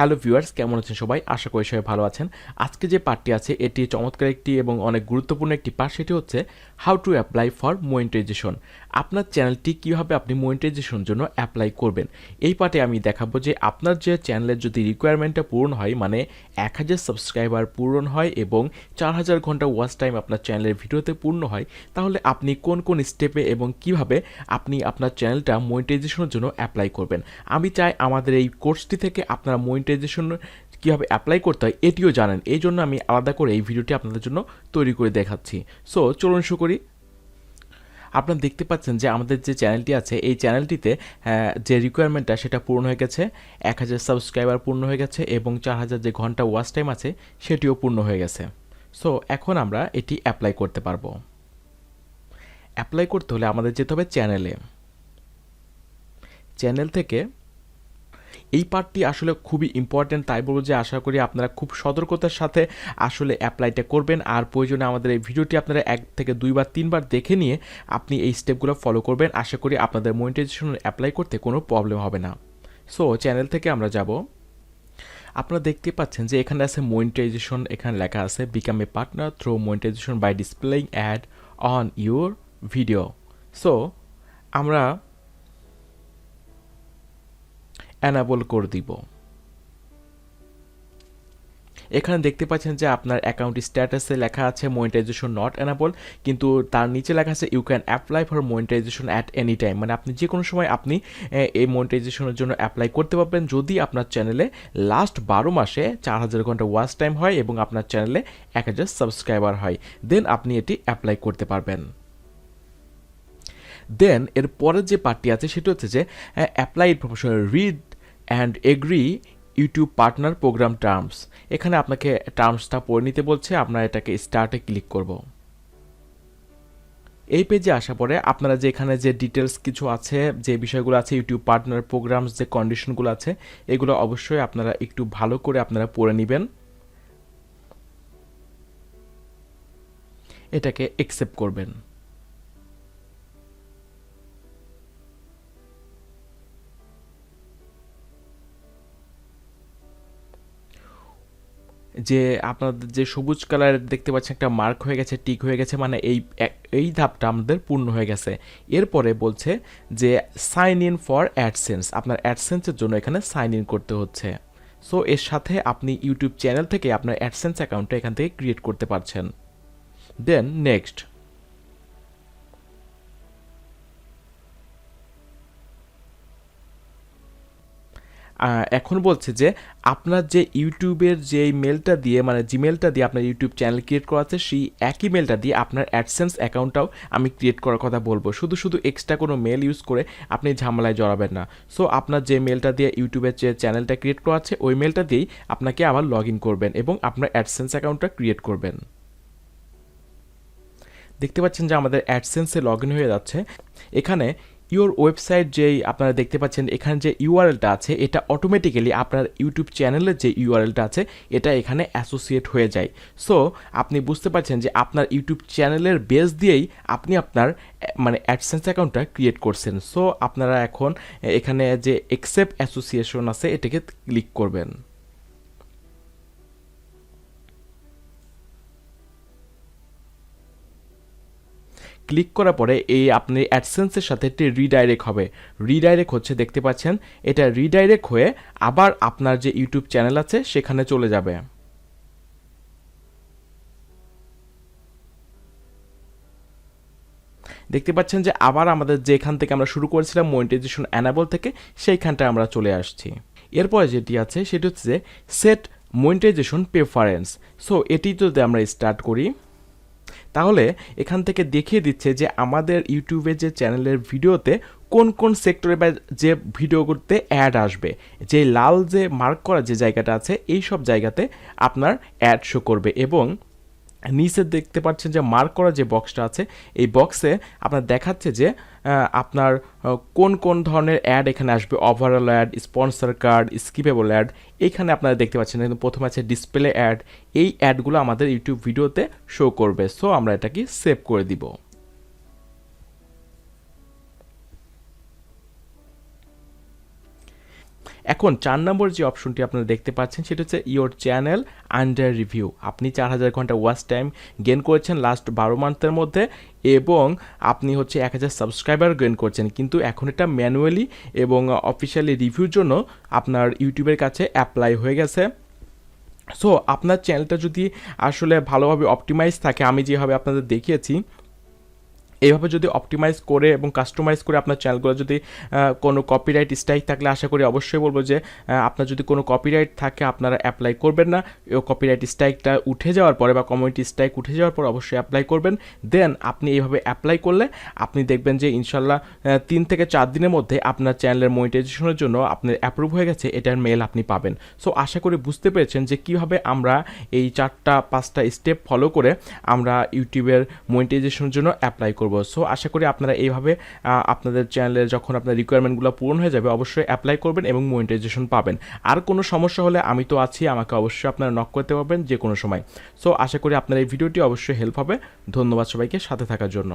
Hello viewers, কেমন আছেন সবাই? আশা করি সবাই ভালো আছেন। আজকে যে পার্টটি আছে এটি চমৎকার একটি এবং অনেক গুরুত্বপূর্ণ একটি পার্ট, সেটি হচ্ছে how to apply for monetisation. আপনার চ্যানেলটি কীভাবে আপনি মনিটাইজেশনের জন্য অ্যাপ্লাই করবেন। এই পার্টে আমি দেখাবো যে আপনার যে চ্যানেলের যদি রিকোয়ারমেন্টটা পূরণ হয়, মানে 1000 সাবস্ক্রাইবার পূরণ হয় এবং 4000 ঘন্টা ওয়াচ টাইম আপনার চ্যানেলের ভিডিওতে পূর্ণ হয়, তাহলে আপনি কোন কোন স্টেপে এবং কিভাবে আপনি আপনার চ্যানেলটা মনিটাইজেশনের জন্য অ্যাপ্লাই করবেন। আমি চাই আমাদের এই কোর্সটি থেকে আপনারা মনিটাইজেশন কীভাবে অ্যাপ্লাই করতে হয় এটিও জানেন। এই জন্য আমি আলাদা করে এই ভিডিওটি আপনাদের জন্য তৈরি করে দেখাচ্ছি। সো চলুন শুরু করি। আপনারা দেখতে পাচ্ছেন যে আমাদের যে চ্যানেলটি আছে এই চ্যানেলটিতে যে রিকোয়ারমেন্টটা সেটা পূর্ণ হয়ে গেছে, 1000 সাবস্ক্রাইবার পূর্ণ হয়ে গেছে এবং 4000 যে ঘন্টা ওয়াচ টাইম আছে সেটিও পূর্ণ হয়ে গেছে। সো এখন আমরা এটি অ্যাপ্লাই করতে পারবো। অ্যাপ্লাই করতে হলে আমাদের যেতে হবে চ্যানেল থেকে। এই পার্টটি আসলে খুবই ইম্পর্ট্যান্ট, তাই বলবো যে আশা করি আপনারা খুব সতর্কতার সাথে আসলে অ্যাপ্লাইটা করবেন। আর প্রয়োজনে আমাদের এই ভিডিওটি আপনারা 1 থেকে 2 বার 3 বার দেখে নিয়ে আপনি এই স্টেপগুলো ফলো করবেন। আশা করি আপনাদের মনিটাইজেশন অ্যাপ্লাই করতে কোনো প্রবলেম হবে না। সো চ্যানেল থেকে আমরা যাব। আপনারা দেখতে পাচ্ছেন যে এখানে আছে মনিটাইজেশন, এখানে লেখা আছে become a partner through monetisation by displaying ad on your video. So আমরা অ্যানাবল করে দিব। এখানে দেখতে পাচ্ছেন যে আপনার অ্যাকাউন্ট স্ট্যাটাসে লেখা আছে মনিটাইজেশন নট অ্যানাবল, কিন্তু তার নিচে লেখা আছে you can apply for monetisation at any time, মানে আপনি যে কোনো সময় আপনি এই মনিটাইজেশনের জন্য অ্যাপ্লাই করতে পারবেন যদি আপনার চ্যানেলে লাস্ট 12 মাসে 4000 ঘন্টা ওয়াচ টাইম হয় এবং আপনার চ্যানেলে 1000 সাবস্ক্রাইবার হয়, দেন আপনি এটি অ্যাপ্লাই করতে পারবেন। দেন এর পরের যে পার্টটি আছে সেটা হচ্ছে যে apply professional read and agree YouTube partner programme terms. এখানে আপনাকে টার্মসটা পড়ে নিতে বলছে, আপনারা এটাকে স্টার্টে ক্লিক করব। এই পেজে আসা পরে আপনারা যে এখানে যে ডিটেলস কিছু আছে, যে বিষয়গুলো আছে ইউটিউব পার্টনার প্রোগ্রামস, যে কন্ডিশনগুলো আছে এগুলো অবশ্যই আপনারা একটু ভালো করে আপনারা পড়ে নেবেন। এটাকে অ্যাকসেপ্ট করবেন। যে আপনাদের যে সবুজ কালার দেখতে পাচ্ছেন একটা মার্ক হয়ে গেছে, টিক হয়ে গেছে, মানে এই ধাপটা আমাদের পূর্ণ হয়ে গেছে। এরপরে বলছে যে সাইন ইন ফর অ্যাডসেন্স, আপনার অ্যাডসেন্সের জন্য এখানে সাইন ইন করতে হচ্ছে। সো এর সাথে আপনি ইউটিউব চ্যানেল থেকে আপনার অ্যাডসেন্স অ্যাকাউন্টটা এখান থেকে ক্রিয়েট করতে পারছেন। Then next. এখন বলছে যে আপনার যে ইউটিউবের যে মেলটা দিয়ে, মানে জিমেলটা দিয়ে আপনার ইউটিউব চ্যানেল ক্রিয়েট করা আছে, সেই একই মেলটা দিয়ে আপনার অ্যাডসেন্স অ্যাকাউন্টটাও আমি ক্রিয়েট করার কথা বলবো। শুধু এক্সট্রা কোনো মেল ইউজ করে আপনি ঝামেলায় জড়াবেন না। সো আপনার যে মেলটা দিয়ে ইউটিউবের যে চ্যানেলটা ক্রিয়েট করা আছে ওই মেলটা দিয়েই আপনাকে আবার লগ ইন করবেন এবং আপনার অ্যাডসেন্স অ্যাকাউন্টটা ক্রিয়েট করবেন। দেখতে পাচ্ছেন যে আমাদের অ্যাডসেন্সে লগ ইন হয়ে যাচ্ছে। এখানে ইউর ওয়েবসাইট যেই আপনারা দেখতে পাচ্ছেন, এখানে যে ইউআরএলটা আছে এটা অটোমেটিক্যালি আপনার ইউটিউব চ্যানেলের যে ইউআরএলটা আছে এটা এখানে অ্যাসোসিয়েট হয়ে যায়। সো আপনি বুঝতে পারছেন যে আপনার ইউটিউব চ্যানেলের বেস দিয়েই আপনি আপনার মানে অ্যাডসেন্স অ্যাকাউন্টটা ক্রিয়েট করছেন। সো আপনারা এখন এখানে যে অ্যাকসেপ্ট অ্যাসোসিয়েশন আছে এটাকে ক্লিক করবেন। ক্লিক করার পরে এই আপনি অ্যাডসেন্সের সাথে একটি রিডাইরেক্ট হবে। রিডাইরেক্ট হচ্ছে দেখতে পাচ্ছেন, এটা রিডাইরেক্ট হয়ে আবার আপনার যে ইউটিউব চ্যানেল আছে সেখানে চলে যাবে। দেখতে পাচ্ছেন যে আবার আমাদের যেখান থেকে আমরা শুরু করেছিলাম মনিটাইজেশন অ্যানাবল থেকে, সেইখানটা আমরা চলে আসছি। এরপরে যেটি আছে সেটি হচ্ছে যে সেট মনিটাইজেশন প্রেফারেন্স। সো এটি যদি আমরা স্টার্ট করি তাহলে এখান থেকে দেখিয়ে দিচ্ছে যে আমাদের ইউটিউবের যে চ্যানেলের ভিডিওতে কোন কোন সেক্টরে বা যে ভিডিওগুলোতে অ্যাড আসবে। যে লাল যে মার্ক করা যে জায়গাটা আছে এই সব জায়গাতে আপনার অ্যাড শো করবে এবং নিচে দেখতে পাচ্ছেন যে মার্ক করা যে বক্সটা আছে এই বক্সে আপনার দেখাচ্ছে যে আপনার কোন কোন ধরনের অ্যাড এখানে আসবে, overlay ad, sponsor card, skippable ad. এইখানে আপনারা দেখতে পাচ্ছেন কিন্তু প্রথমে আছে ডিসপ্লে অ্যাড। এই অ্যাডগুলো আমাদের ইউটিউব ভিডিওতে শো করবে। সো আমরা এটাকে সেভ করে দিব। এখন 4 নম্বর যে অপশনটি আপনারা দেখতে পাচ্ছেন সেটা হচ্ছে ইওর চ্যানেল আন্ডার রিভিউ। আপনি 4000 ঘন্টা ওয়াচ টাইম গেইন করেছেন লাস্ট 12 মান্থের মধ্যে এবং আপনি হচ্ছে 1000 সাবস্ক্রাইবার গেইন করছেন, কিন্তু এখন এটা ম্যানুয়ালি এবং অফিসিয়ালি রিভিউর জন্য আপনার ইউটিউবের কাছে অ্যাপ্লাই হয়ে গেছে। সো আপনার চ্যানেলটা যদি আসলে ভালোভাবে অপটিমাইজ থাকে, আমি যেভাবে আপনাদের দেখিয়েছি এইভাবে যদি অপটিমাইজ করে এবং কাস্টমাইজ করে আপনার চ্যানেলগুলো যদি কোনো কপিরাইট স্ট্রাইক থাকলে আশা করি অবশ্যই বলবো যে আপনার যদি কোনো কপিরাইট থাকে আপনারা অ্যাপ্লাই করবেন না। কপিরাইট স্ট্রাইকটা উঠে যাওয়ার পরে বা কমিউনিটি স্ট্রাইক উঠে যাওয়ার পর অবশ্যই অ্যাপ্লাই করবেন। দেন আপনি এইভাবে অ্যাপ্লাই করলে আপনি দেখবেন যে ইনশাল্লাহ 3 থেকে 4 দিনের মধ্যে আপনার চ্যানেলের মনিটাইজেশনের জন্য আপনার অ্যাপ্রুভ হয়ে গেছে এটার মেল আপনি পাবেন। সো আশা করি বুঝতে পেরেছেন যে কীভাবে আমরা এই 4-5টা স্টেপ ফলো করে আমরা ইউটিউবের মনিটাইজেশনের জন্য অ্যাপ্লাই করব। সো আশা করি আপনারা এইভাবে আপনাদের চ্যানেলের যখন আপনার রিকোয়ারমেন্টগুলো পূরণ হয়ে যাবে অবশ্যই অ্যাপ্লাই করবেন এবং মনিটাইজেশন পাবেন। আর কোনো সমস্যা হলে আমি তো আছি, আমাকে অবশ্যই আপনারা নক করতে পারবেন যে কোনো সময়। সো আশা করি আপনার এই ভিডিওটি অবশ্যই হেল্প হবে। ধন্যবাদ সবাইকে সাথে থাকার জন্য।